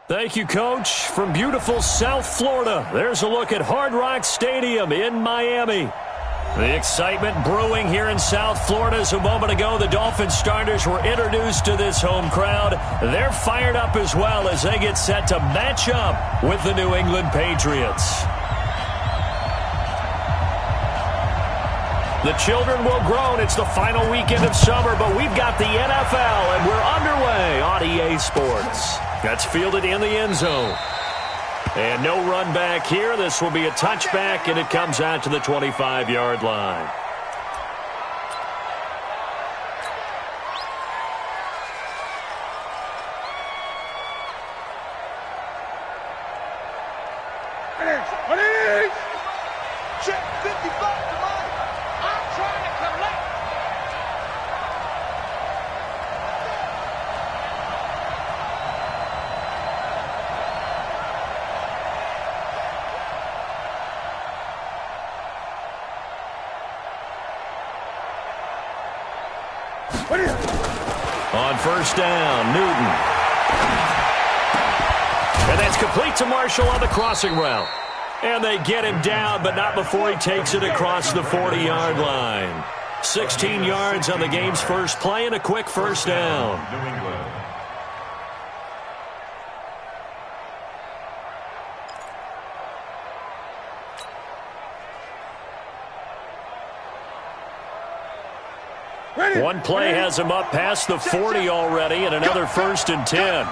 Thank you, Coach. From beautiful South Florida, there's a look at Hard Rock Stadium in Miami. The excitement brewing here in South Florida as a moment ago the Dolphins starters were introduced to this home crowd. They're fired up as well as they get set to match up with the New England Patriots. The children will groan. It's the final weekend of summer, but we've got the NFL, and we're underway on EA Sports. That's fielded in the end zone. And no run back here. This will be a touchback, and it comes out to the 25-yard line. Check 55 to mine. I'm trying to collect. On first down, Newton. And that's complete to Marshall on the crossing route. And they get him down, but not before he takes it across the 40-yard line. 16 yards on the game's first play and a quick first down. One play has him up past the 40 already, and another 1st and 10.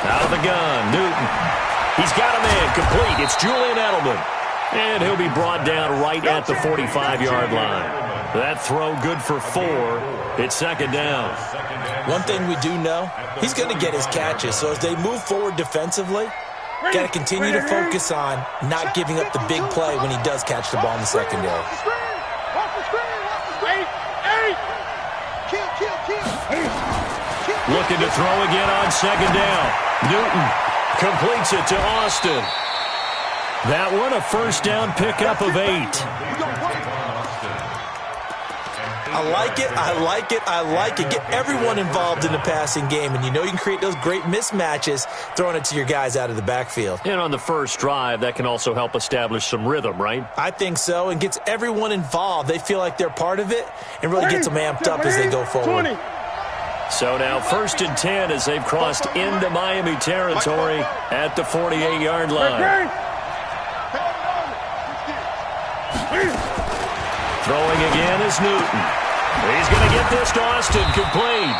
Out of the gun, Newton. He's got him in, complete. It's Julian Edelman. And he'll be brought down right at the 45-yard line. That throw good for 4. It's 2nd down. One thing we do know, he's going to get his catches. So as they move forward defensively, got to continue to focus on not giving up the big play when he does catch the ball in the secondary. Looking to throw again on 2nd down. Newton completes it to Austin. That one, a 1st down pickup of 8. I like it, I like it, I like it. Get everyone involved in the passing game, and you know you can create those great mismatches throwing it to your guys out of the backfield. And on the first drive, that can also help establish some rhythm, right? I think so, and gets everyone involved. They feel like they're part of it and really gets them amped up as they go forward. So now 1st and 10 as they've crossed into Miami territory at the 48-yard line. Throwing again is Newton. He's going to get this to Austin, complete.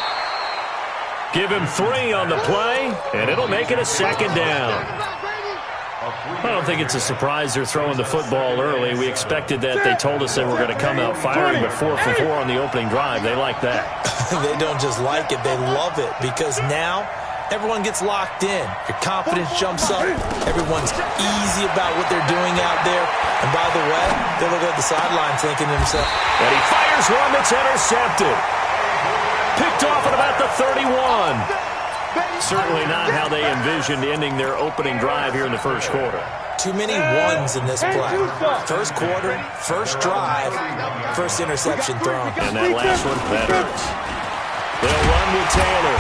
Give him 3 on the play, and it'll make it a 2nd down. I don't think it's a surprise they're throwing the football early. We expected that. They told us they were going to come out firing, but 4 for 4 on the opening drive. They like that. They don't just like it, they love it, because now everyone gets locked in. Your confidence jumps up. Everyone's easy about what they're doing out there. And by the way, they look at the sideline thinking to themselves. And he fires one that's intercepted. Picked off at about the 31. Certainly not how they envisioned ending their opening drive here in the first quarter. Too many ones in this play. First quarter, first drive, first interception thrown. And that last one, that hurts. They'll run with Taylor.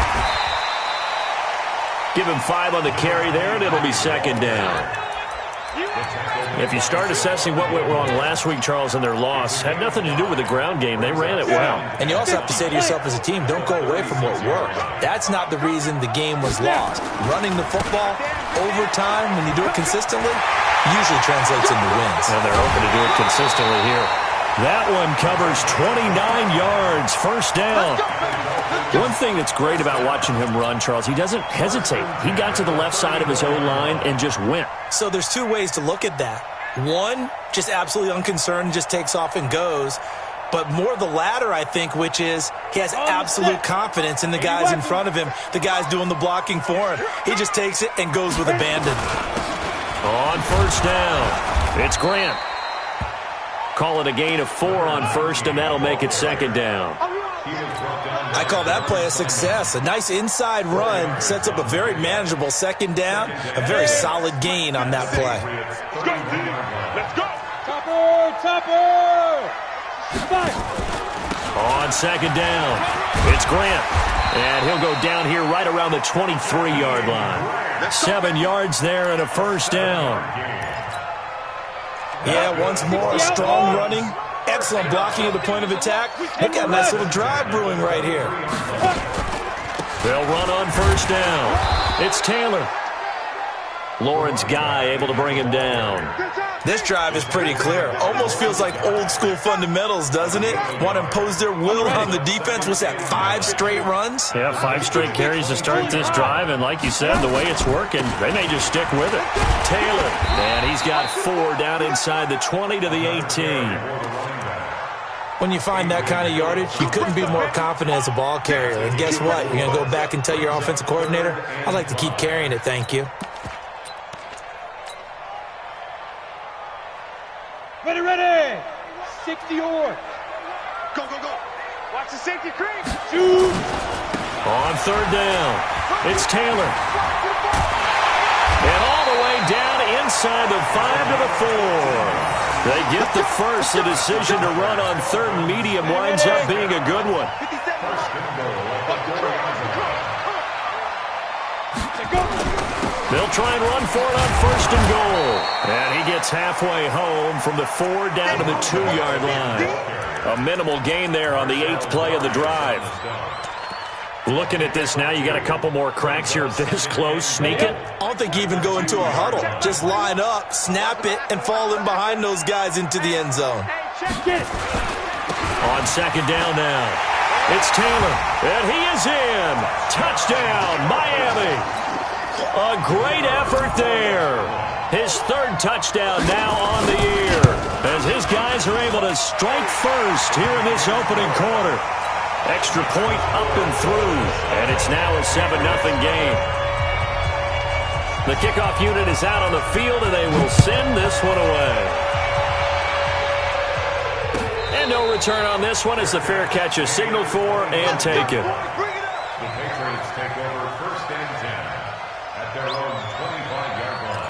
Give him 5 on the carry there, and it'll be 2nd down. If you start assessing what went wrong last week, Charles, in their loss, had nothing to do with the ground game. They ran it well. And you also have to say to yourself as a team, don't go away from what worked. That's not the reason the game was lost. Running the football over time, when you do it consistently, usually translates into wins. And they're hoping to do it consistently here. That one covers 29 yards, 1st down. One thing that's great about watching him run, Charles, he doesn't hesitate. He got to the left side of his O-line and just went. So there's 2 ways to look at that. One, just absolutely unconcerned, just takes off and goes. But more the latter, I think, which is he has absolute confidence in the guys in front of him, the guys doing the blocking for him. He just takes it and goes with abandon. On 1st down, it's Grant. Call it a gain of 4 on 1st, and that'll make it 2nd down. I call that play a success. A nice inside run sets up a very manageable 2nd down, a very solid gain on that play. Let's go. Topper, topper. On second down, it's Grant. And he'll go down here right around the 23-yard line. 7 yards there and a first down. Yeah, once more, strong running. Excellent blocking at the point of attack. Look at a nice little drive brewing right here. They'll run on first down. It's Taylor. Lawrence Guy able to bring him down. This drive is pretty clear. Almost feels like old school fundamentals, doesn't it? Want to impose their will on the defense. What's that, 5 straight runs? Yeah, 5 straight carries to start this drive. And like you said, the way it's working, they may just stick with it. Taylor, and he's got 4 down inside the 20 to the 18. When you find that kind of yardage, you couldn't be more confident as a ball carrier. And guess what? You're going to go back and tell your offensive coordinator, I'd like to keep carrying it, thank you. Ready. 60 or. Go. Watch the safety creep. Shoot. On third down, it's Taylor. And all the way down inside the 5 to the 4. They get the first. The decision to run on third and medium winds up being a good one. They'll try and run for it on first and goal. And he gets halfway home from the 4 down to the 2-yard line. A minimal gain there on the 8th play of the drive. Looking at this now, you got a couple more cracks here this close. Sneak it. I don't think you even go into a huddle. Just line up, snap it, and fall in behind those guys into the end zone. On second down now, it's Taylor. And he is in. Touchdown, Miami. A great effort there. His 3rd touchdown now on the year, as his guys are able to strike first here in this opening quarter. Extra point up and through, and it's now a 7-0 game. The kickoff unit is out on the field, and they will send this one away. And no return on this one as the fair catch is signaled for and taken. The Patriots take over 1st and 10 at their own 25-yard line.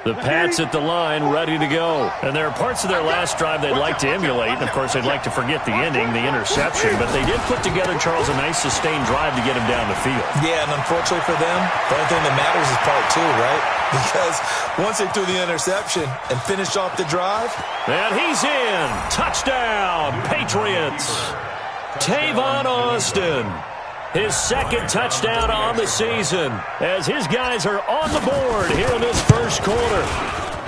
The Pats at the line, ready to go. And there are parts of their last drive they'd like to emulate. And, of course, they'd like to forget the ending, the interception. But they did put together, Charles, a nice sustained drive to get him down the field. Yeah, and unfortunately for them, the only thing that matters is part 2, right? Because once they threw the interception and finished off the drive. And he's in. Touchdown, Patriots. Tavon Austin. His 2nd touchdown on the season as his guys are on the board here in this first quarter.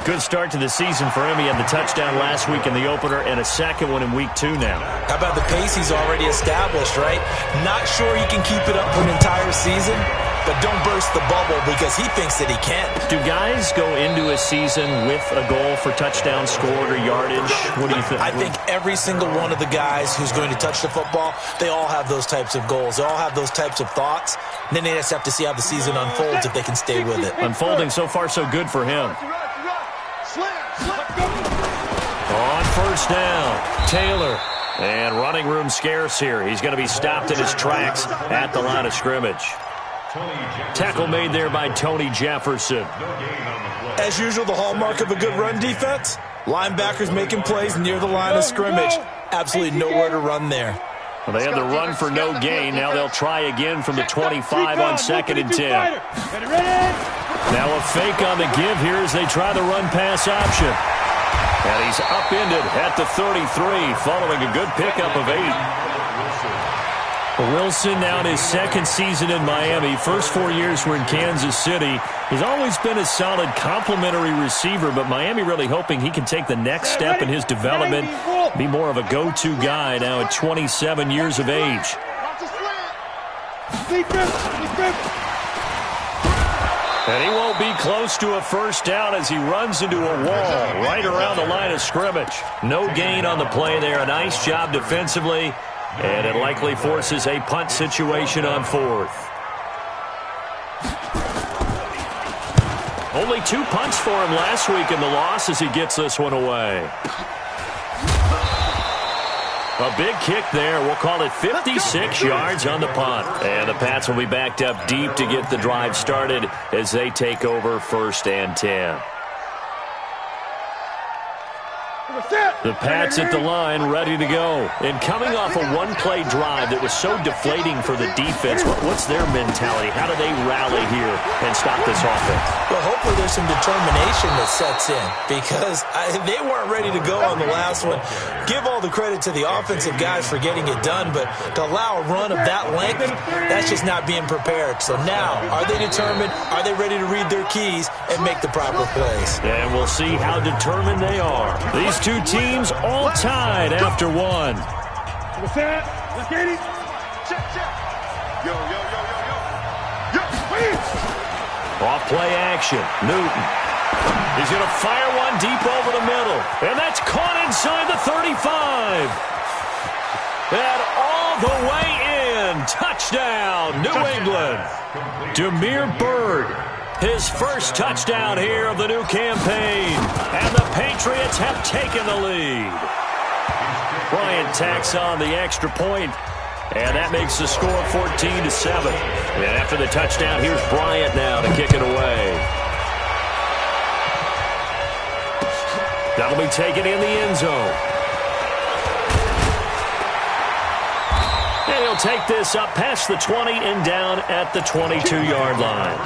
Good start to the season for him. He had the touchdown last week in the opener and a 2nd one in week 2 now. How about the pace he's already established, right? Not sure he can keep it up for an entire season, but don't burst the bubble because he thinks that he can. Do guys go into a season with a goal for touchdown scored or yardage? What do you think? I think every single one of the guys who's going to touch the football, they all have those types of goals. They all have those types of thoughts. And then they just have to see how the season unfolds if they can stay with it. Unfolding so far so good for him. On first down, Taylor. And running room scarce here. He's going to be stopped in his tracks at the line of scrimmage. Tackle made there by Tony Jefferson. As usual, the hallmark of a good run defense, linebackers making plays near the line of scrimmage. Absolutely nowhere to run there. Well, they had the run for no gain. Now they'll try again from the 25 on 2nd and 10. Now a fake on the give here as they try the run-pass option. And he's upended at the 33 following a good pickup of 8. Wilson now in his 2nd season in Miami. First 4 years were in Kansas City. He's always been a solid complementary receiver, but Miami really hoping he can take the next step in his development, be more of a go-to guy now at 27 years of age. And he won't be close to a first down as he runs into a wall right around the line of scrimmage. No gain on the play there. A nice job defensively. And it likely forces a punt situation on fourth. Only 2 punts for him last week in the loss as he gets this one away. A big kick there. We'll call it 56 yards on the punt. And the Pats will be backed up deep to get the drive started as they take over 1st and 10. The Pats at the line, ready to go. And coming off a one-play drive that was so deflating for the defense, what's their mentality? How do they rally here and stop this offense? Well, hopefully there's some determination that sets in because they weren't ready to go on the last one. Give all the credit to the offensive guys for getting it done, but to allow a run of that length, that's just not being prepared. So now, are they determined? Are they ready to read their keys and make the proper plays? And we'll see how determined they are. These two teams all tied after one. What's that? Let's get it. Check. Yo. Off play action. Newton. He's going to fire one deep over the middle. And that's caught inside the 35. And all the way in. Touchdown, New England. Damiere Byrd. His first touchdown here of the new campaign. And the Patriots have taken the lead. Bryant tacks on the extra point, and that makes the score 14-7. And after the touchdown, here's Bryant now to kick it away. That'll be taken in the end zone. And he'll take this up past the 20 and down at the 22-yard line.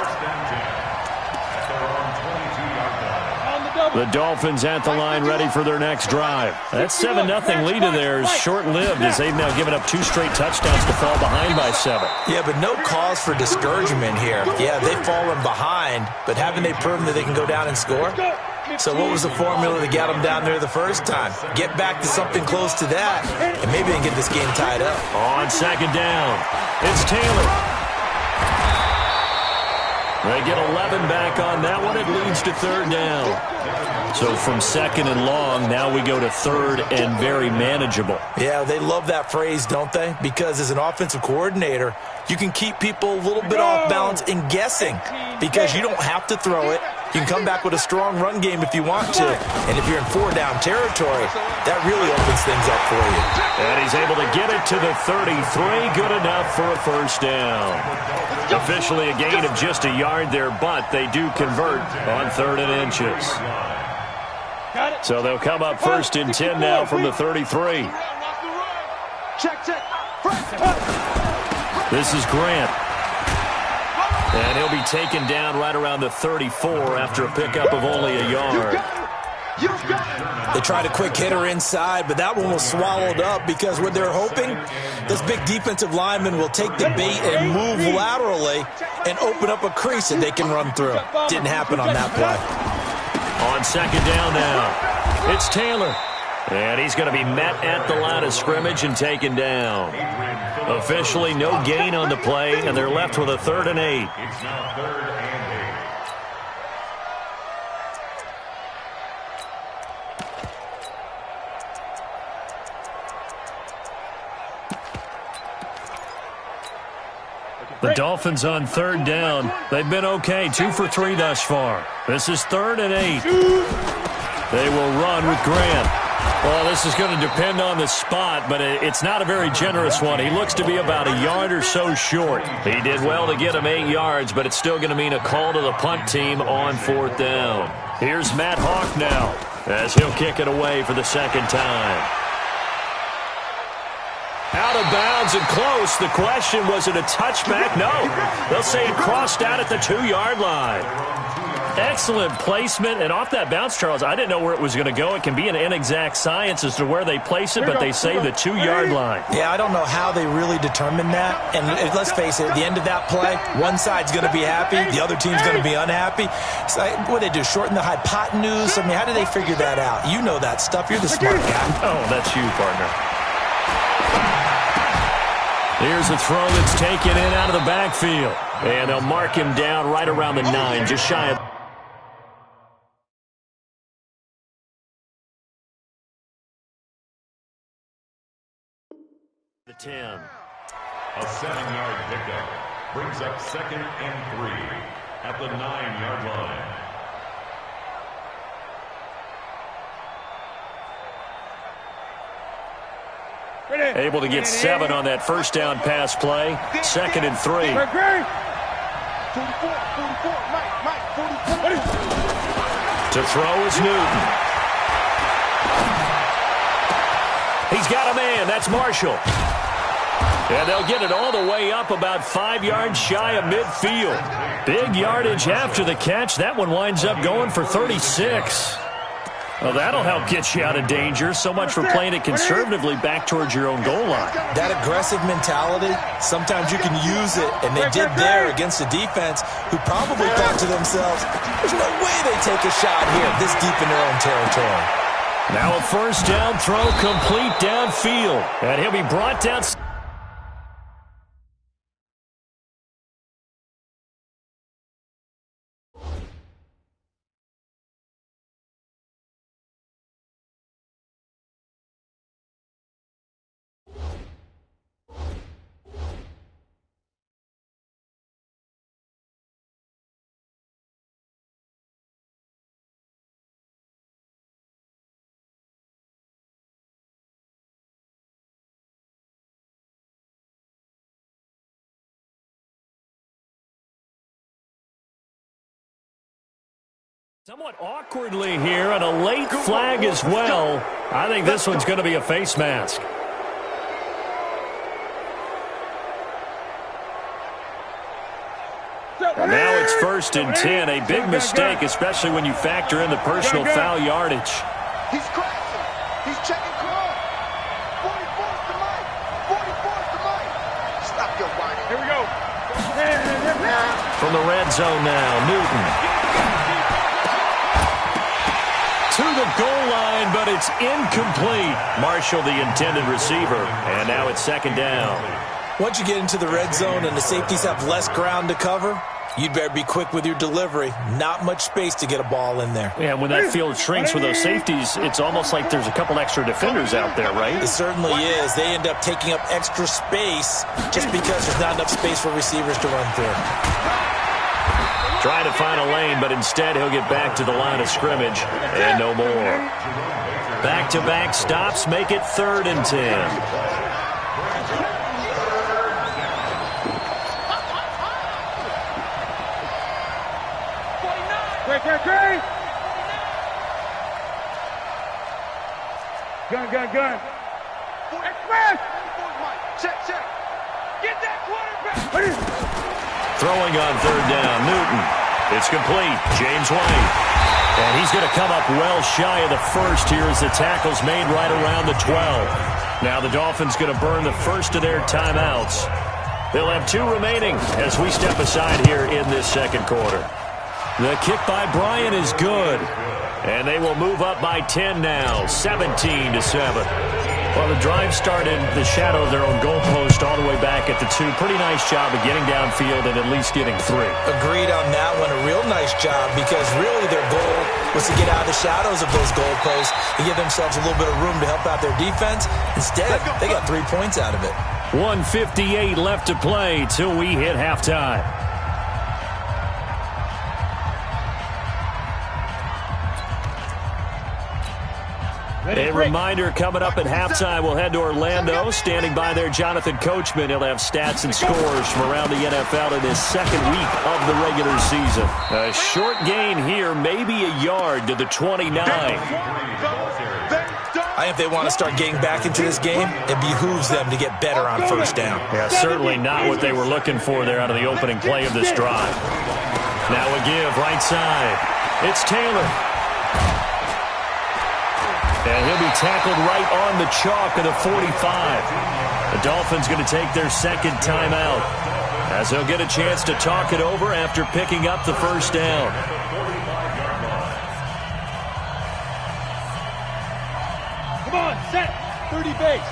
The Dolphins at the line ready for their next drive. That 7-0 lead of theirs short-lived as they've now given up 2 straight touchdowns to fall behind by 7. Yeah, but no cause for discouragement here. Yeah, they've fallen behind, but haven't they proven that they can go down and score? So what was the formula that got them down there the first time? Get back to something close to that, and maybe they can get this game tied up. On 2nd down, it's Taylor. They get 11 back on that one. It leads to 3rd down. So from 2nd and long, now we go to 3rd and very manageable. Yeah, they love that phrase, don't they? Because as an offensive coordinator, you can keep people a little bit off balance in guessing because you don't have to throw it. You can come back with a strong run game if you want to. And if you're in 4-down territory, that really opens things up for you. And he's able to get it to the 33. Good enough for a 1st down. Officially a gain of just a yard there, but they do convert on 3rd and inches. So they'll come up 1st and 10 now from the 33. Check. This is Grant. And he'll be taken down right around the 34 after a pickup of only a yard. They tried a quick hitter inside, but that one was swallowed up because what they're hoping, this big defensive lineman will take the bait and move laterally and open up a crease that they can run through. Didn't happen on that play. On 2nd down now, it's Taylor. And he's going to be met at the line of scrimmage and taken down. Officially no gain on the play, and they're left with a 3rd and 8. It's now 3rd and 8. The Dolphins on 3rd down. They've been okay, 2 for 3 thus far. This is 3rd and 8. They will run with Grant. Well, this is going to depend on the spot, but it's not a very generous one. He looks to be about a yard or so short. He did well to get him 8 yards, but it's still going to mean a call to the punt team on 4th down. Here's Matt Hawk now as he'll kick it away for the 2nd time. Out of bounds and close. The question, was it a touchback? No. They'll say it crossed out at the 2-yard line. Excellent placement, and off that bounce, Charles, I didn't know where it was going to go. It can be an inexact science as to where they place it, but they say the 2-yard line. Yeah, I don't know how they really determine that. And let's face it, at the end of that play, one side's going to be happy, the other team's going to be unhappy. It's like, what do they do, shorten the hypotenuse? I mean, how do they figure that out? You know that stuff. You're the smart guy. Oh, that's you, partner. Here's a throw that's taken in out of the backfield. And they'll mark him down right around the 9, just shy of... 10. A 7-yard pickup brings up 2nd and 3 at the 9-yard line. Able to get 7 on that first down pass play. 2nd and 3. 44, 44, Mike, 44. To throw is Newton. He's got a man. That's Marshall. And they'll get it all the way up about 5 yards shy of midfield. Big yardage after the catch. That one winds up going for 36. Well, that'll help get you out of danger. So much for playing it conservatively back towards your own goal line. That aggressive mentality, sometimes you can use it, and they did there against a defense who probably thought to themselves, there's no way they take a shot here this deep in their own territory. Now a first down throw complete downfield. And he'll be brought down. Somewhat awkwardly here, and a late flag as well. I think this one's going to be a face mask. Now it's 1st and 10. A big mistake, especially when you factor in the personal foul yardage. He's crashing. He's checking Cross. 44's to Mike. 44's to Mike. Stop your whining. Here we go. From the red zone now, Newton. To the goal line, but it's incomplete. Marshall, the intended receiver, and now it's 2nd down. Once you get into the red zone and the safeties have less ground to cover, you'd better be quick with your delivery. Not much space to get a ball in there. Yeah, when that field shrinks with those safeties, it's almost like there's a couple extra defenders out there, right? It certainly is. They end up taking up extra space just because there's not enough space for receivers to run through. Trying to find a lane, but instead he'll get back to the line of scrimmage and no more. Back-to-back stops make it 3rd and 10. Great. Gun. Express. Check. Get that quarterback. Throwing on 3rd down, Newton. It's complete. James White. And he's going to come up well shy of the first here as the tackle's made right around the 12. Now the Dolphins going to burn the first of their timeouts. They'll have 2 remaining as we step aside here in this 2nd quarter. The kick by Bryant is good. And they will move up by 10 now, 17-7. Well, the drive started in the shadow of their own goalpost all the way back at the 2. Pretty nice job of getting downfield and at least getting 3. Agreed on that one. A real nice job because really their goal was to get out of the shadows of those goalposts and give themselves a little bit of room to help out their defense. Instead, they got 3 points out of it. 1:58 left to play till we hit halftime. A reminder, coming up at halftime, we'll head to Orlando. Standing by there, Jonathan Coachman. He'll have stats and scores from around the NFL in his 2nd week of the regular season. A short gain here, maybe a yard to the 29. I think if they want to start getting back into this game, it behooves them to get better on 1st down. Yeah, certainly not what they were looking for there out of the opening play of this drive. Now a give, right side. It's Taylor. And he'll be tackled right on the chalk of the 45. The Dolphins going to take their 2nd timeout as they'll get a chance to talk it over after picking up the 1st down. Come on, set. 30 base.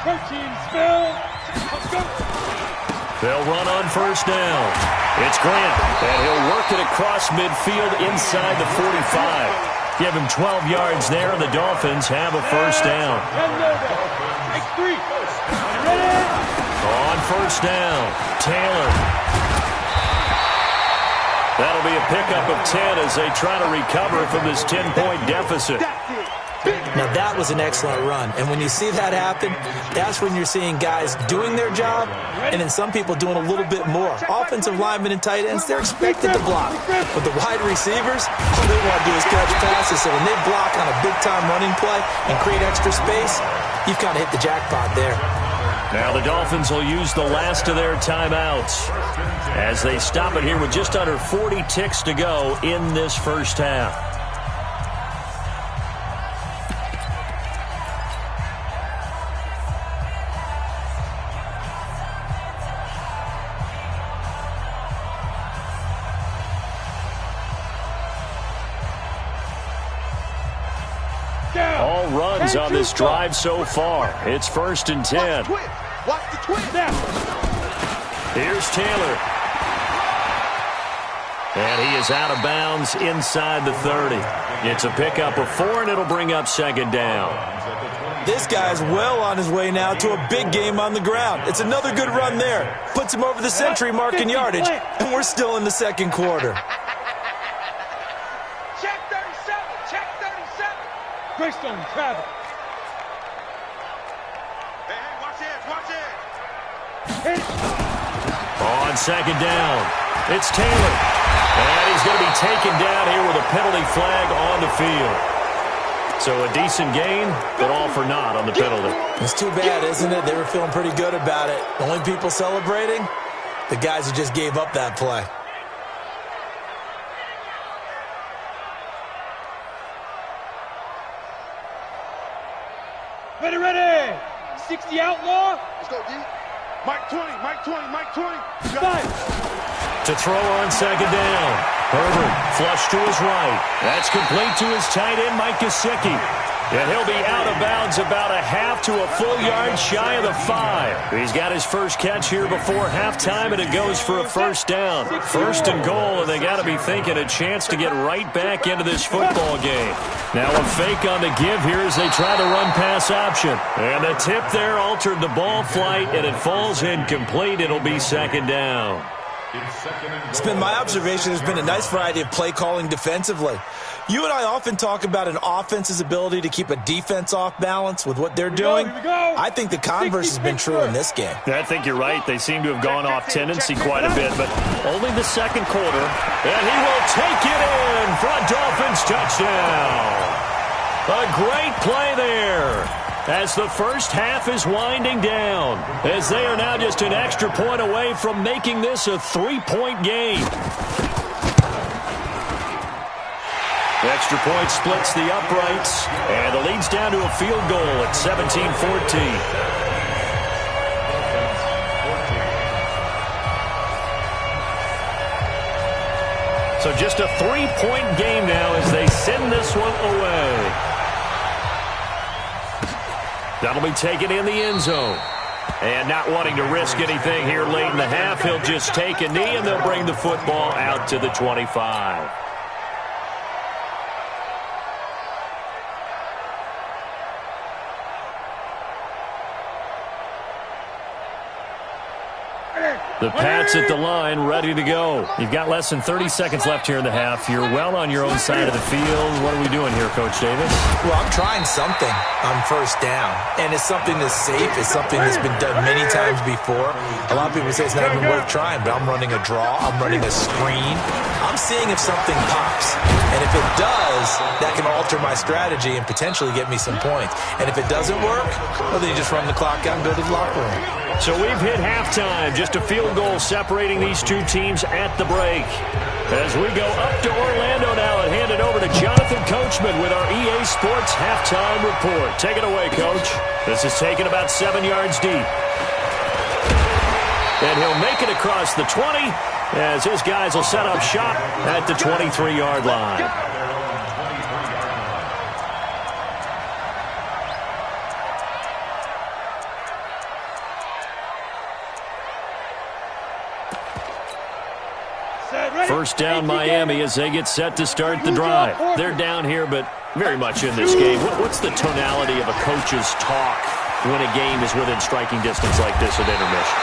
13 spill. Let's go. They'll run on 1st down. It's Grant, and he'll work it across midfield inside the 45. Give him 12 yards there, and the Dolphins have a 1st down. On first down, Taylor. That'll be a pickup of 10 as they try to recover from this 10-point deficit. Now, that was an excellent run. And when you see that happen, that's when you're seeing guys doing their job and then some people doing a little bit more. Offensive linemen and tight ends, they're expected to block. But the wide receivers, all they want to do is catch passes. So when they block on a big-time running play and create extra space, you've kind of hit the jackpot there. Now the Dolphins will use the last of their timeouts as they stop it here with just under 40 ticks to go in this first half. All runs on this drive so far. It's 1st and 10. Watch the twist. Here's Taylor. And he is out of bounds inside the 30. It's a pickup of 4, and it'll bring up 2nd down. This guy's well on his way now to a big game on the ground. It's another good run there. Puts him over the century mark in yardage, and we're still in the 2nd quarter. Check 37. Check 37. Greystone, travel. Hey, watch it. Watch it. On 2nd down, it's Taylor. And he's going to be taken down here with a penalty flag on the field. So a decent gain, but all for naught on the penalty. It's too bad, isn't it? They were feeling pretty good about it. The only people celebrating, the guys who just gave up that play. Ready, ready. 60 outlaw. Let's go, D. Mike 20, Mike 20, Mike 20. Five. To throw on 2nd down. Herbert flush to his right. That's complete to his tight end, Mike Gesicki. And he'll be out of bounds about a half to a full yard shy of the 5. He's got his first catch here before halftime, and it goes for a 1st down. 1st and goal, and they got to be thinking a chance to get right back into this football game. Now a fake on the give here as they try to run pass option. And the tip there altered the ball flight, and it falls incomplete. It'll be 2nd down. It's been my observation there's been a nice variety of play calling defensively. You and I often talk about an offense's ability to keep a defense off balance with what they're doing. I think the converse has been true in this game. I think you're right. They seem to have gone off tendency quite a bit, but only the 2nd quarter. And he will take it in for a Dolphins touchdown. A great play there as the first half is winding down, as they are now just an extra point away from making this a 3-point game. The extra point splits the uprights, and the lead's down to a field goal at 17-14. So just a 3-point game now as they send this one away. That'll be taken in the end zone. And not wanting to risk anything here late in the half, he'll just take a knee, and they'll bring the football out to the 25. The Pats at the line, ready to go. You've got less than 30 seconds left here in the half. You're well on your own side of the field. What are we doing here, Coach Davis? Well, I'm trying something on 1st down, and it's something that's safe. It's something that's been done many times before. A lot of people say it's not even worth trying, but I'm running a draw. I'm running a screen. I'm seeing if something pops. And if it does, that can alter my strategy and potentially get me some points. And if it doesn't work, well, then you just run the clock out and go to the locker room. So we've hit halftime. Just a field goal separating these two teams at the break. As we go up to Orlando now and hand it over to Jonathan Coachman with our EA Sports halftime report. Take it away, Coach. This is taken about 7 yards deep. And he'll make it across the 20 as his guys will set up shop at the 23-yard line. First down, Miami, as they get set to start the drive. They're down here, but very much in this game. What's the tonality of a coach's talk when a game is within striking distance like this at intermission?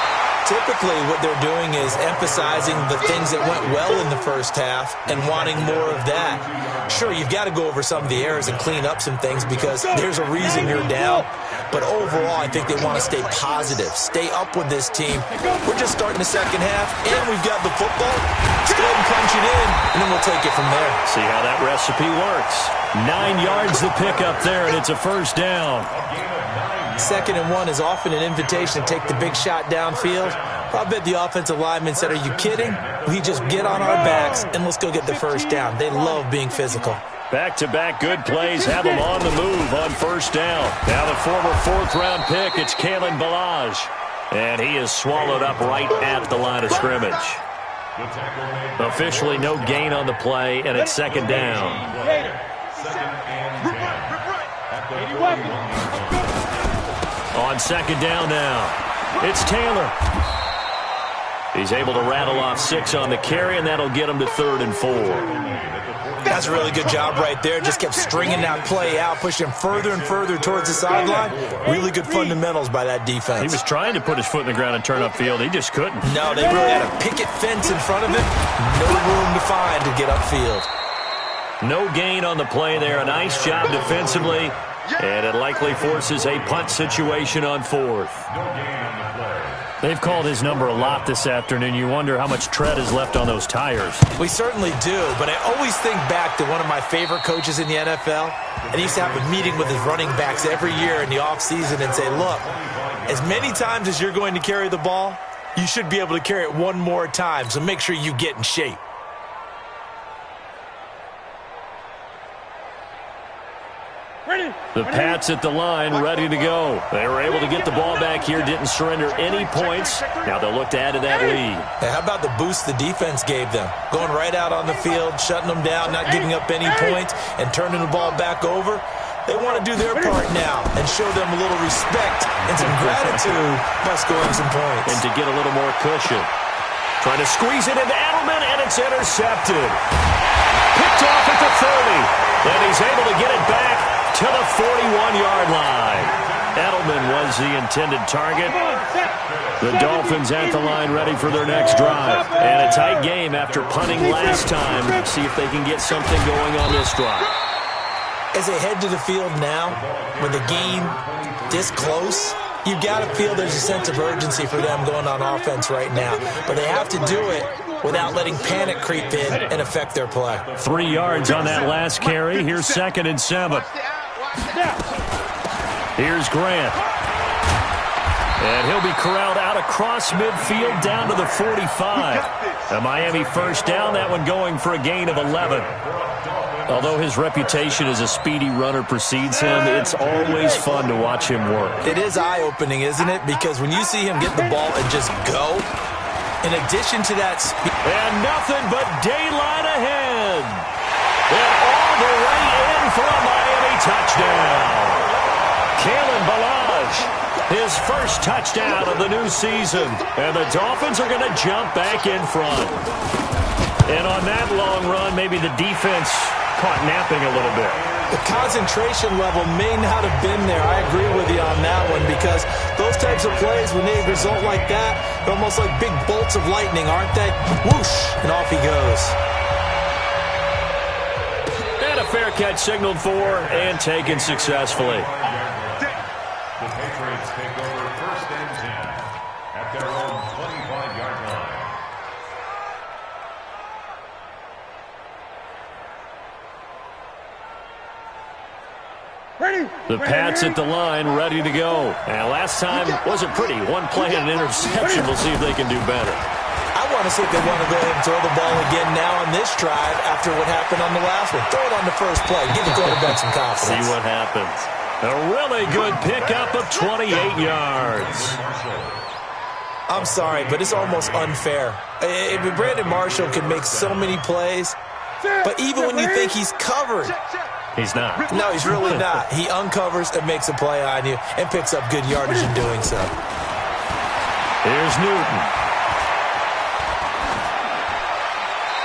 Typically, what they're doing is emphasizing the things that went well in the first half and wanting more of that. Sure, you've got to go over some of the errors and clean up some things because there's a reason you're down. But overall, I think they want to stay positive, stay up with this team. We're just starting the second half, and we've got the football. Let's go ahead and punch it in, and then we'll take it from there. See how that recipe works. 9 yards the pickup there, and it's a first down. 2nd and 1 is often an invitation to take the big shot downfield. I bet the offensive lineman said, are you kidding? We just get on our backs, and let's go get the first down. They love being physical. Back-to-back good plays have them on the move on first down. Now the former 4th-round pick, it's Kalen Ballage. And he is swallowed up right at the line of scrimmage. Officially no gain on the play, and it's 2nd down. On 2nd down now, it's Taylor. He's able to rattle off 6 on the carry, and that'll get him to 3rd and 4. That's a really good job right there. Just kept stringing that play out, pushing him further and further towards the sideline. Really good fundamentals by that defense. He was trying to put his foot in the ground and turn upfield. He just couldn't. No, they really had a picket fence in front of him. No room to find to get upfield. No gain on the play there. A nice job defensively. And it likely forces a punt situation on 4th. They've called his number a lot this afternoon. You wonder how much tread is left on those tires. We certainly do, but I always think back to one of my favorite coaches in the NFL. And he used to have a meeting with his running backs every year in the offseason and say, look, as many times as you're going to carry the ball, you should be able to carry it one more time, so make sure you get in shape. The Pats at the line, ready to go. They were able to get the ball back here, didn't surrender any points. Now they'll look to add to that lead. Hey, how about the boost the defense gave them? Going right out on the field, shutting them down, not giving up any points, and turning the ball back over. They want to do their part now and show them a little respect and some gratitude by scoring some points. And to get a little more cushion. Trying to squeeze it into Edelman, and it's intercepted. Picked off at the 30. And he's able to get it back to the 41-yard line. Edelman was the intended target. The Dolphins at the line ready for their next drive. And a tight game after punting last time. See if they can get something going on this drive. As they head to the field now, with the game this close, you got to feel there's a sense of urgency for them going on offense right now. But they have to do it without letting panic creep in and affect their play. 3 yards on that last carry. Here's 2nd and 7. Here's Grant. And he'll be corralled out across midfield down to the 45. A Miami first down, that one going for a gain of 11. Although his reputation as a speedy runner precedes him, it's always fun to watch him work. It is eye-opening, isn't it? Because when you see him get the ball and just go, in addition to that speed... And nothing but daylight ahead. And all the way in for a Miami touchdown. Kalen Ballage, his first touchdown of the new season. And the Dolphins are going to jump back in front. And on that long run, maybe the defense caught napping a little bit. The concentration level may not have been there. I agree with you on that one because those types of plays, when they result like that, they're almost like big bolts of lightning, aren't they? Whoosh, and off he goes. And a fair catch signaled for and taken successfully. The Patriots take over 1st and 10 at their own 25-yard line. The Pats at the line, ready to go. And last time wasn't pretty. One play and an interception. We'll see if they can do better. I want to see if they want to go ahead and throw the ball again now on this drive after what happened on the last one. Throw it on the first play. Give the quarterback some confidence. See what happens. A really good pickup of 28 yards. I'm sorry, but it's almost unfair. Brandon Marshall can make so many plays, but even when you think he's covered, he's not. No, he's really not. He uncovers and makes a play on you and picks up good yardage in doing so. Here's Newton.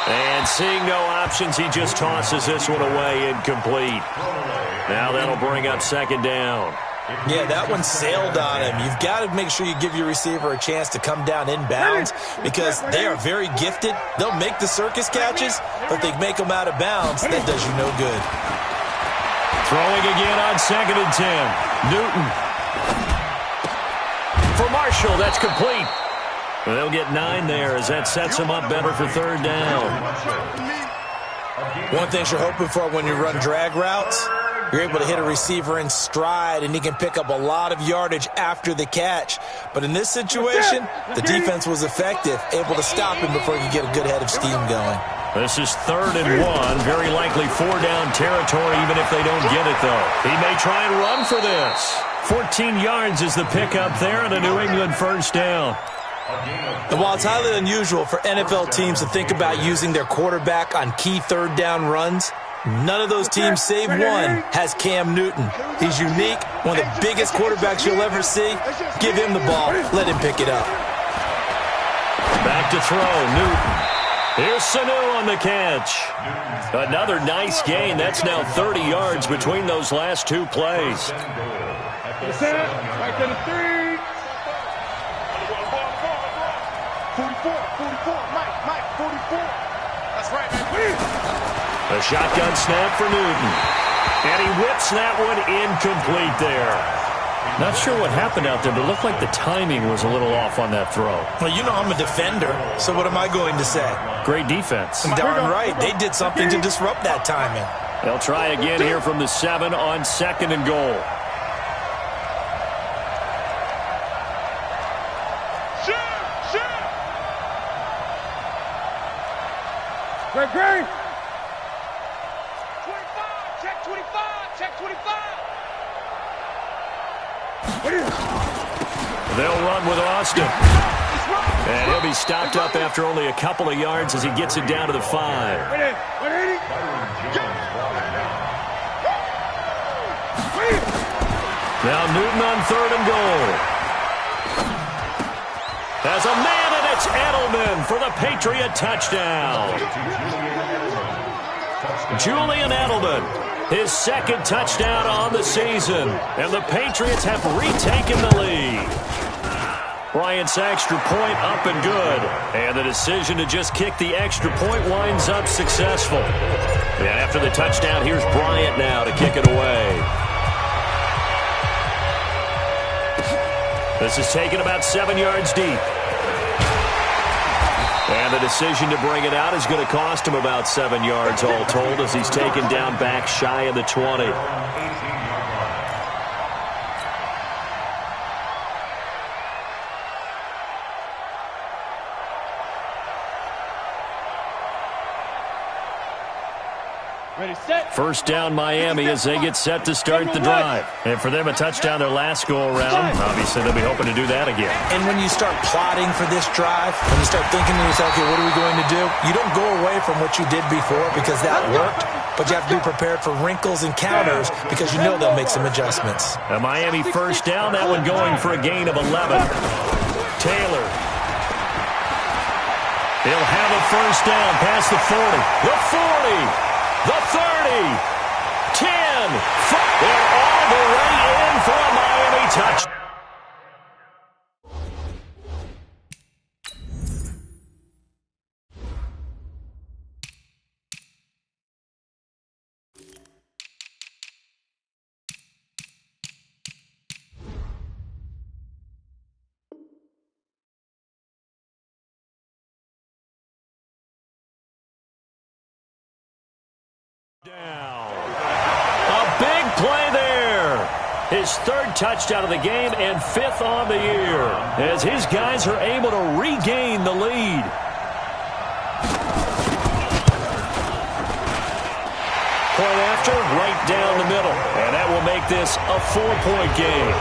And seeing no options, he just tosses this one away incomplete. Now that'll bring up 2nd down. Yeah, that one sailed on him. You've got to make sure you give your receiver a chance to come down inbounds because they are very gifted. They'll make the circus catches, but they make them out of bounds. That does you no good. Throwing again on 2nd and 10. Newton. For Marshall, that's complete. They'll get 9 there as that sets them up better for 3rd down. One thing you're hoping for when you run drag routes, you're able to hit a receiver in stride, and he can pick up a lot of yardage after the catch. But in this situation, the defense was effective, able to stop him before he could get a good head of steam going. This is 3rd and 1, very likely 4-down territory even if they don't get it, though. He may try and run for this. 14 yards is the pickup there and a New England 1st down. And while it's highly unusual for NFL teams to think about using their quarterback on key 3rd down runs, none of those teams, save one, has Cam Newton. He's unique, one of the biggest quarterbacks you'll ever see. Give him the ball. Let him pick it up. Back to throw, Newton. Here's Sanu on the catch. Another nice gain. That's now 30 yards between those last 2 plays. Right to the 3. 44, Mike, 44. That's right, man. A shotgun snap for Newton. And he whips that one incomplete there. Not sure what happened out there, but it looked like the timing was a little off on that throw. Well, you know I'm a defender, so what am I going to say? Great defense. Darn right. They did something to disrupt that timing. They'll try again here from the 7 on 2nd and goal. Great. 25, check 25. They'll run with Austin. And he'll be stopped up after only a couple of yards as he gets it down to the 5. Now Newton on 3rd and goal. As a man, and it's Edelman for the Patriot touchdown. Julian Edelman, his 2nd touchdown on the season. And the Patriots have retaken the lead. Bryant's extra point up and good. And the decision to just kick the extra point winds up successful. And after the touchdown, here's Bryant now to kick it away. This is taken about 7 yards deep. And the decision to bring it out is going to cost him about 7 yards all told as he's taken down back shy of the 20. Ready, set. 1st down Miami as they get set to start the drive. And for them, a touchdown their last go-around. Obviously, they'll be hoping to do that again. And when you start plotting for this drive, when you start thinking to yourself, okay, what are we going to do? You don't go away from what you did before because that worked, but you have to be prepared for wrinkles and counters because you know they'll make some adjustments. A Miami 1st down, that one going for a gain of 11. Taylor. He'll have a 1st down past the 40. The 40. The 30, 10, they're all the way in for a Miami touch. Down. A big play there. His 3rd touchdown of the game and 5th on the year as his guys are able to regain the lead. Point after, right down the middle. And that will make this a 4-point game.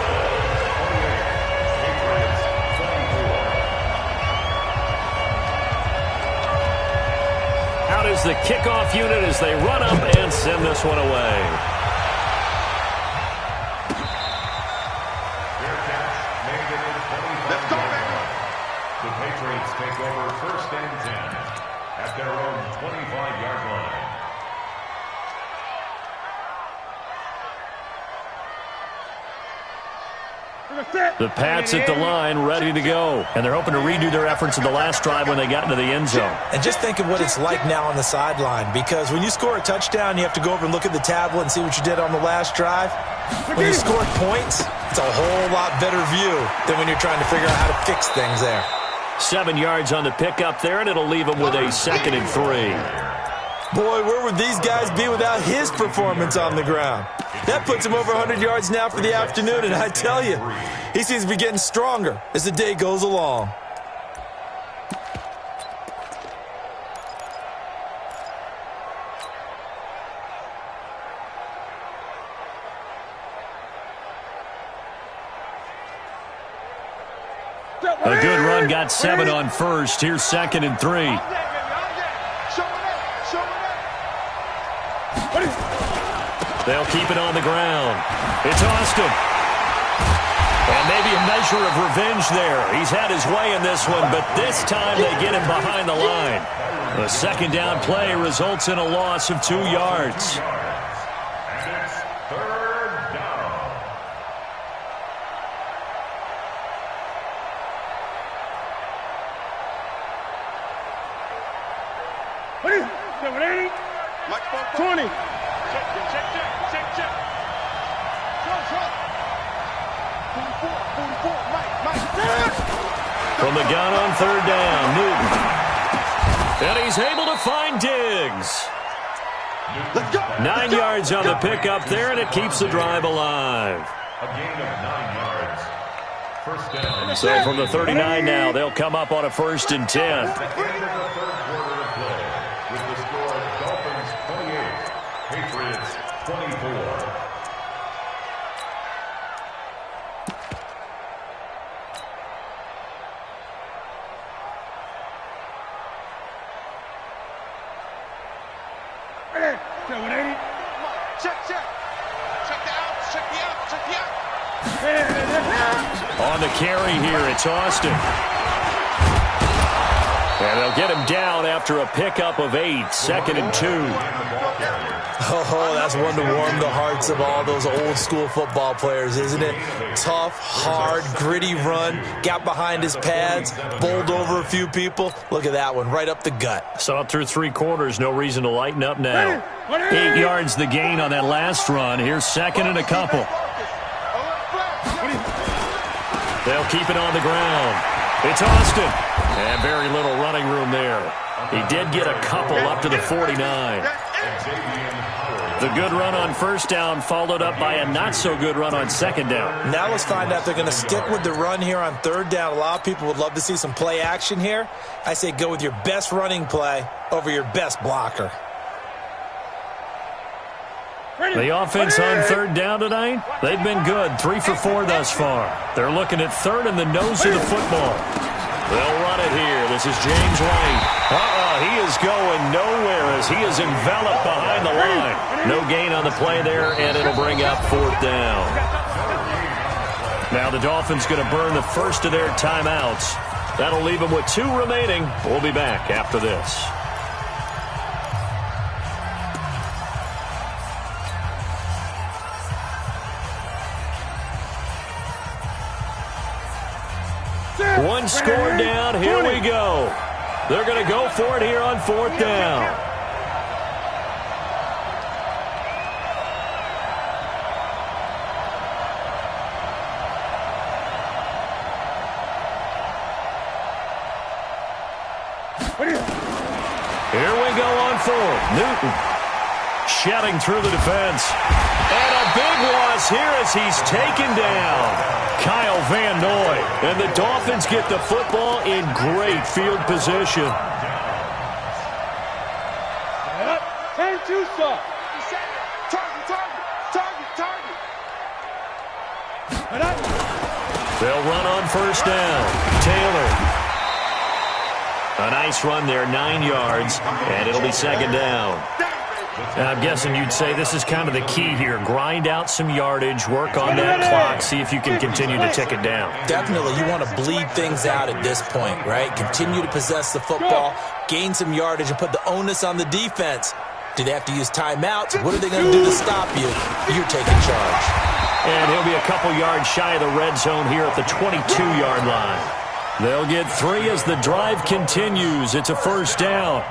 Out is the kickoff unit as they run up and send this one away. Let's go, baby. The Patriots take over 1st and 10 at their own 25-yard line. The Pats at the line, ready to go. And they're hoping to redo their efforts in the last drive when they got into the end zone. And just think of what it's like now on the sideline, because when you score a touchdown, you have to go over and look at the tablet and see what you did on the last drive. When you score points, it's a whole lot better view than when you're trying to figure out how to fix things there. 7 yards on the pickup there, and it'll leave them with a 2nd and 3. Boy, where would these guys be without his performance on the ground? That puts him over 100 yards now for the afternoon, and I tell you, he seems to be getting stronger as the day goes along. A good run got 7 on first. Here's 2nd and 3. They'll keep it on the ground. It's Austin. And maybe a measure of revenge there. He's had his way in this one, but this time they get him behind the line. The 2nd down play results in a loss of 2 yards. And it's 3rd down. Mike, 20. Check. 44, Mike. From the gun on 3rd down, Newton. And he's able to find Diggs. Let's go. 9 yards on the pickup there, and it keeps the drive alive. A gain of 9 yards. First down. So from the 39 now, they'll come up on a 1st and 10. End of the 3rd quarter of play with the score Dolphins 28, Patriots 24. On the carry here, it's Austin. And they'll get him down after a pickup of 8, 2nd and 2. Oh, that's one to warm the hearts of all those old school football players, isn't it? Tough, hard, gritty run, got behind his pads, bowled over a few people. Look at that one, right up the gut. Saw it through 3 quarters, no reason to lighten up now. 8 yards the gain on that last run. Here's 2nd and a couple. They'll keep it on the ground. It's Austin. And very little running room there. He did get a couple up to the 49. The good run on 1st down followed up by a not-so-good run on 2nd down. Now let's find out if they're going to stick with the run here on 3rd down. A lot of people would love to see some play action here. I say go with your best running play over your best blocker. The offense on 3rd down tonight, they've been good. 3 for 4 thus far. They're looking at 3rd and the nose of the football. They'll run it here. This is James White. He is going nowhere as he is enveloped behind the line. No gain on the play there, and it'll bring up 4th down. Now the Dolphins going to burn the first of their timeouts. That'll leave them with 2 remaining. We'll be back after this. One score down. Here we go. They're going to go for it here on 4th down. Here we go on 4th. Newton shedding through the defense. And a big loss here as he's taken down. Kyle Van Noy. And the Dolphins get the football in great field position. Turn 2 soft. Target. They'll run on 1st down. Taylor. A nice run there, 9 yards, and it'll be 2nd down. I'm guessing you'd say this is kind of the key here. Grind out some yardage, work on that clock, see if you can continue to tick it down. Definitely, you want to bleed things out at this point, right? Continue to possess the football, gain some yardage, and put the onus on the defense. Do they have to use timeouts? What are they going to do to stop you? You're taking charge. And he'll be a couple yards shy of the red zone here at the 22-yard line. They'll get 3 as the drive continues. It's a first down.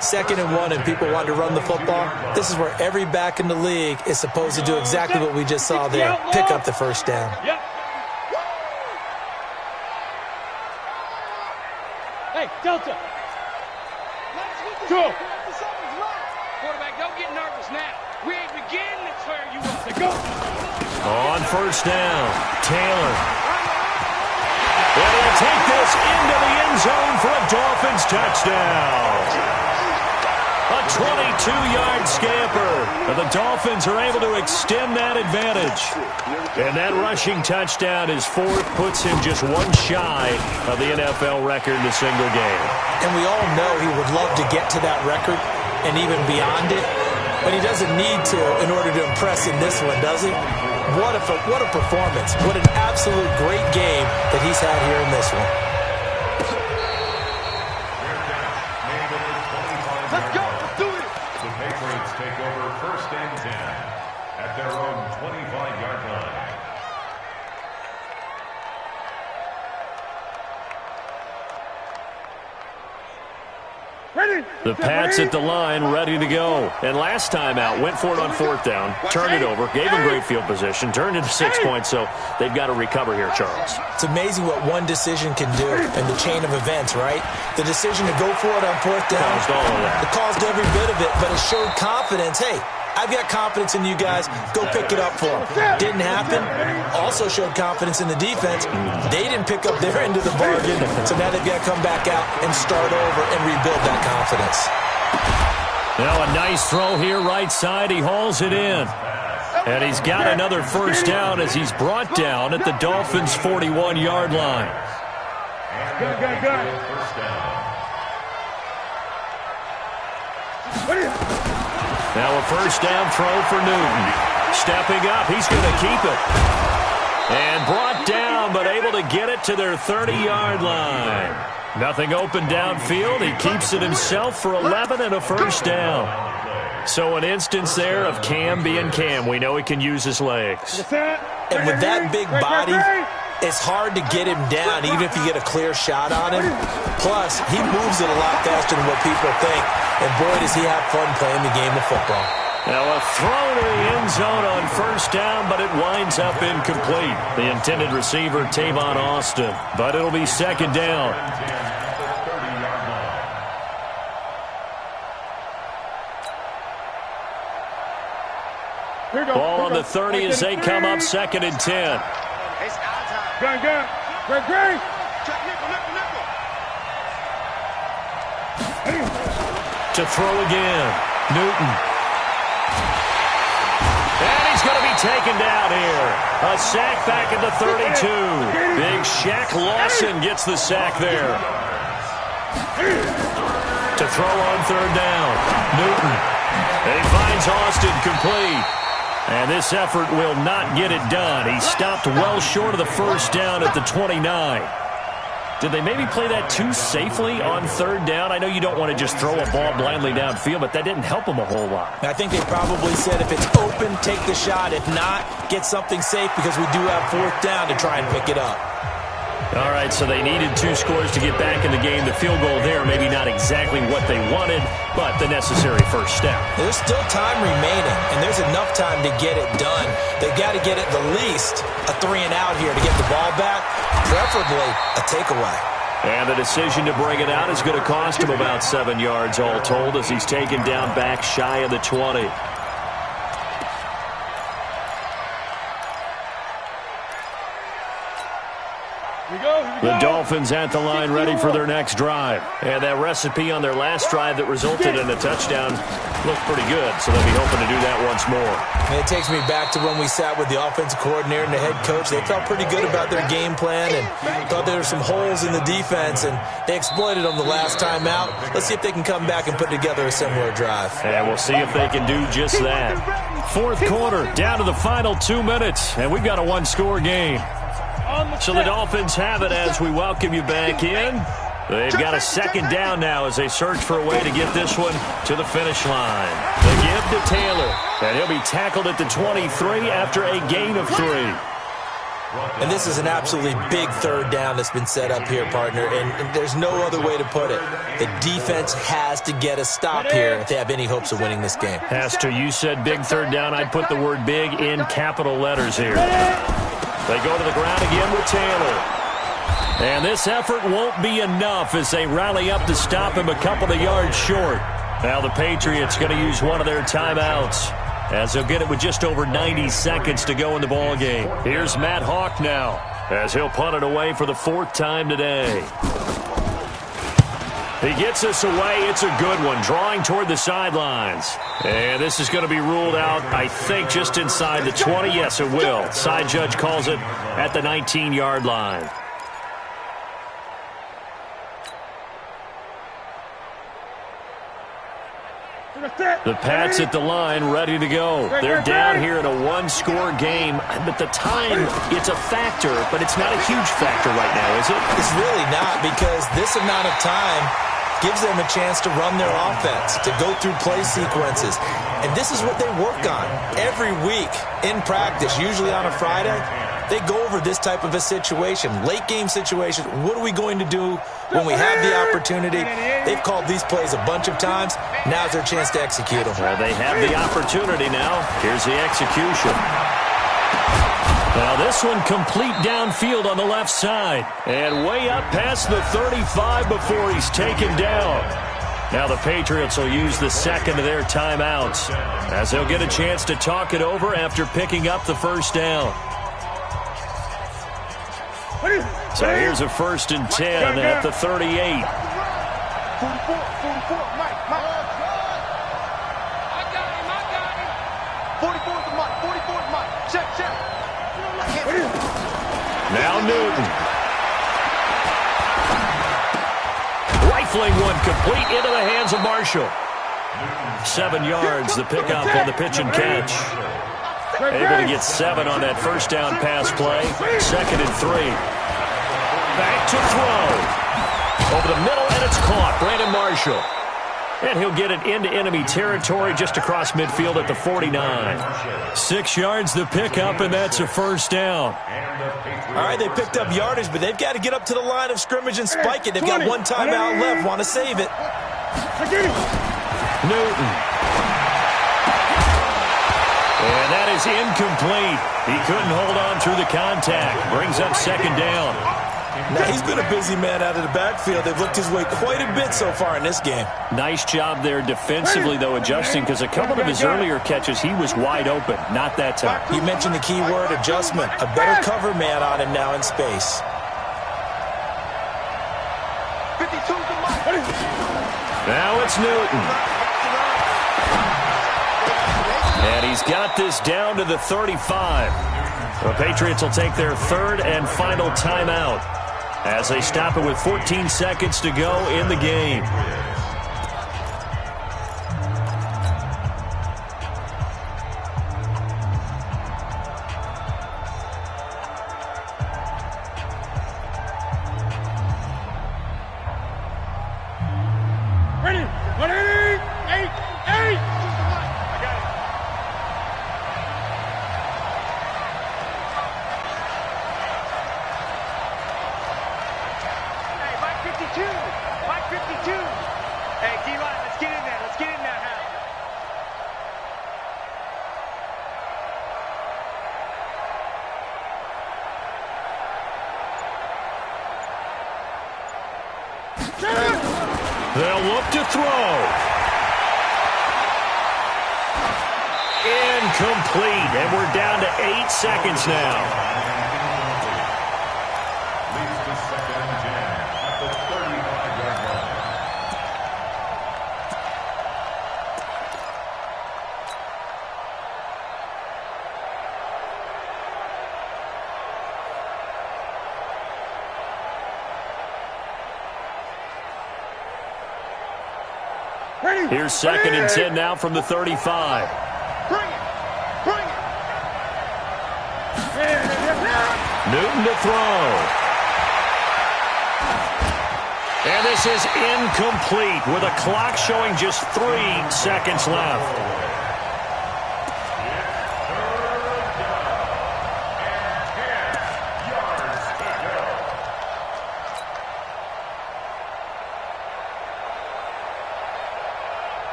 2nd and 1, and people want to run the football. This is where every back in the league is supposed to do exactly what we just saw there. Pick up the first down. Yep. Hey, Delta. Go. Quarterback, don't get nervous now. We ain't beginning to tear you up. Go. On first down, Taylor. And he'll take this into the end zone for a Dolphins touchdown. A 22-yard scamper. And the Dolphins are able to extend that advantage. And that rushing touchdown, his 4th, puts him just 1 shy of the NFL record in a single game. And we all know he would love to get to that record and even beyond it. But he doesn't need to in order to impress in this one, does he? What a performance. What an absolute great game that he's had here in this one. Let's go. Let's do it. The Patriots take over 1st and 10 at their own 25-yard line. Ready. The Pats at the line, ready to go. And last time out, went for it on 4th down, turned it over, gave them great field position, turned into 6 points, so they've got to recover here, Charles. It's amazing what one decision can do in the chain of events, right? The decision to go for it on 4th down. Caused all of that. It caused every bit of it, but it showed confidence. Hey, I've got confidence in you guys. Go pick it up for them. Didn't happen. Also showed confidence in the defense. They didn't pick up their end of the bargain, so now they've got to come back out and start over and rebuild that confidence. Now a nice throw here, right side. He hauls it in. And he's got another first down as he's brought down at the Dolphins' 41-yard line. Good. First down. Now a first down throw for Newton. Stepping up, he's going to keep it. And brought down, but able to get it to their 30-yard line. Nothing open downfield. He keeps it himself for 11 and a first down. So an instance there of Cam being Cam. We know he can use his legs. And with that big body, it's hard to get him down, even if you get a clear shot on him. Plus, he moves it a lot faster than what people think. And boy, does he have fun playing the game of football. Now a throw to the end zone on first down, but it winds up incomplete. The intended receiver, Tavon Austin. But it'll be 2nd down. Ball on the 30 as they come up 2nd and 10. It's our time. Gun. Great. Check nickel. To throw again. Newton. And he's going to be taken down here. A sack back at the 32. Big Shaq Lawson gets the sack there. To throw on 3rd down. Newton. And he finds Austin complete. And this effort will not get it done. He stopped well short of the first down at the 29. Did they maybe play that too safely on 3rd down? I know you don't want to just throw a ball blindly downfield, but that didn't help them a whole lot. I think they probably said if it's open, take the shot. If not, get something safe because we do have 4th down to try and pick it up. All right, so they needed 2 scores to get back in the game. The field goal there, maybe not exactly what they wanted, but the necessary first step. There's still time remaining, and there's enough time to get it done. They've got to get at the least a 3-and-out here to get the ball back, preferably a takeaway. And the decision to bring it out is going to cost him about 7 yards all told as he's taken down back shy of the 20. The Dolphins at the line ready for their next drive. And that recipe on their last drive that resulted in a touchdown looked pretty good, so they'll be hoping to do that once more. And it takes me back to when we sat with the offensive coordinator and the head coach. They felt pretty good about their game plan and thought there were some holes in the defense, and they exploited them the last time out. Let's see if they can come back and put together a similar drive. And we'll see if they can do just that. 4th quarter, down to the final 2 minutes, and we've got a 1-score game. So the Dolphins have it as we welcome you back in. They've got a second down now as they search for a way to get this one to the finish line. They give to Taylor, and he'll be tackled at the 23 after a gain of 3. And this is an absolutely big third down that's been set up here, partner, and there's no other way to put it. The defense has to get a stop here if they have any hopes of winning this game. Has to. You said big third down. I'd put the word big in capital letters here. They go to the ground again with Taylor. And this effort won't be enough as they rally up to stop him a couple of yards short. Now the Patriots going to use one of their timeouts, as they'll get it with just over 90 seconds to go in the ballgame. Here's Matt Hawk now, as he'll punt it away for the 4th time today. He gets us away. It's a good one, drawing toward the sidelines. And this is going to be ruled out, I think, just inside the 20. Yes, it will. Side judge calls it at the 19-yard line. The Pats at the line, ready to go. They're down here in a one-score game, but the time, it's a factor, but it's not a huge factor right now, is it? It's really not, because this amount of time gives them a chance to run their offense, to go through play sequences. And this is what they work on every week in practice, usually on a Friday. They go over this type of a situation, late-game situation. What are we going to do when we have the opportunity? They've called these plays a bunch of times. Now's their chance to execute them. Well, they have the opportunity now. Here's the execution. Now this one complete downfield on the left side. And way up past the 35 before he's taken down. Now the Patriots will use the second of their timeouts, as they'll get a chance to talk it over after picking up the first down. So here's a 1st and 10 at the 38. 44, 44, Mike. I got him. 44 is Mike. 44 is Mike. Check. Now Newton. Rifling one complete into the hands of Marshall. 7 yards, the pickup on the pitch and catch. Able to get 7 on that first down pass play. 2nd and 3. Back to throw. Over the middle, and it's caught. Brandon Marshall. And he'll get it into enemy territory just across midfield at the 49. 6 yards the pickup, and that's a first down. All right, they picked up yardage, but they've got to get up to the line of scrimmage and spike it. They've got 1 timeout left. Want to save it. Newton. And that is incomplete. He couldn't hold on through the contact. Brings up 2nd down. Now, he's been a busy man out of the backfield. They've looked his way quite a bit so far in this game. Nice job there defensively, though, adjusting, because a couple of his earlier catches, he was wide open. Not that time. You mentioned the key word, adjustment. A better cover man on him now in space. 52 to Mike. Now it's Newton. And he's got this down to the 35. The Patriots will take their 3rd and final timeout as they stop it with 14 seconds to go in the game. Ready? 188, 8. Mike 52. Hey, D-line, let's get in there. Let's get in there, Hal. They'll look to throw. Incomplete, and we're down to 8 seconds now. Here's 2nd and 10 now from the 35. Bring it. Newton to throw. And this is incomplete with a clock showing just 3 seconds left.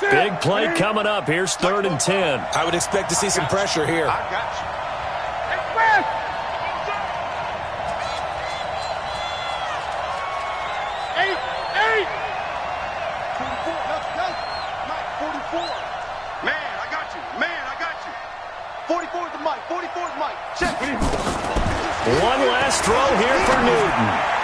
Big play coming up. Here's 3rd and 10. I would expect to see some pressure here. I got you. Eight. 44, let's go. Mike, 44. Man, I got you. 44 is the Mike. 44 is Mike. Check. One last throw here for Newton.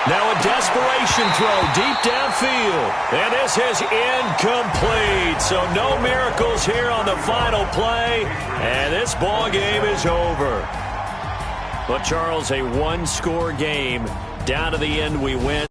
Now a desperation throw deep downfield. And this is incomplete. So no miracles here on the final play. And this ball game is over. But, Charles, a one-score game. Down to the end we win.